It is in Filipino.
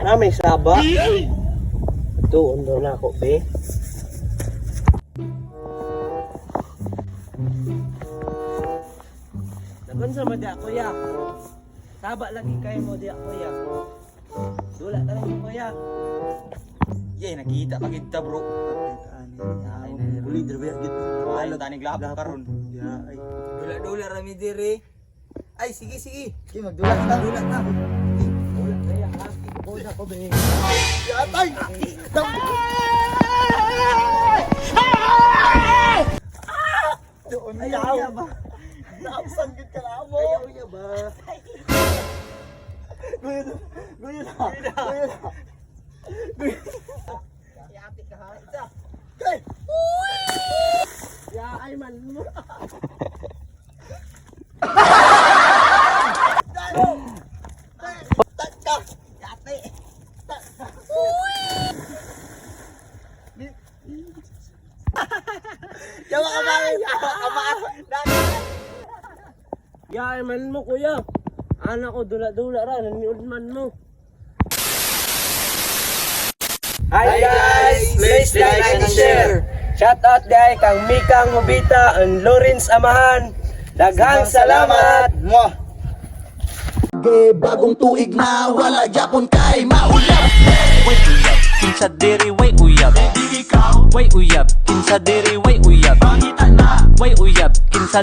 Na may saba. Ito, undo na ako, be. Dagan sa madi ako, ya. Saba lagi kayo mo di ako, ya. Dula ka lang mo, ya. Yay, nakita pa kita bro. Uli, drabaya gitu. Ay, tanig lahap karon. Ya, ay. Dula-dula rami diri. Ay, sige. Sige, magdulat na. Ulat kaya, ha? Ikuda ko, be. Yatay! Doon Ayaw ba? Nakasangit ka na mo. Ayaw niya ba? Guyo na. Ate ka, ha? Isa. Kay! Ya, ay man mo. Taka! Yate! Yawa ka ba? Ya, ay man mo, kuya. Anak ko, dula-dula ra. Naniod man mo. Hi guys! Please like and share. Shout out guys kang Mikang Mubita and Lawrence Amahan. Daghang salamat! Mwah! Bagong tuig na wala yapon kay maulap. Way uyab, kinsa diri way uyab. Way uyab, kinsa diri way uyab. Way uyab, kinsa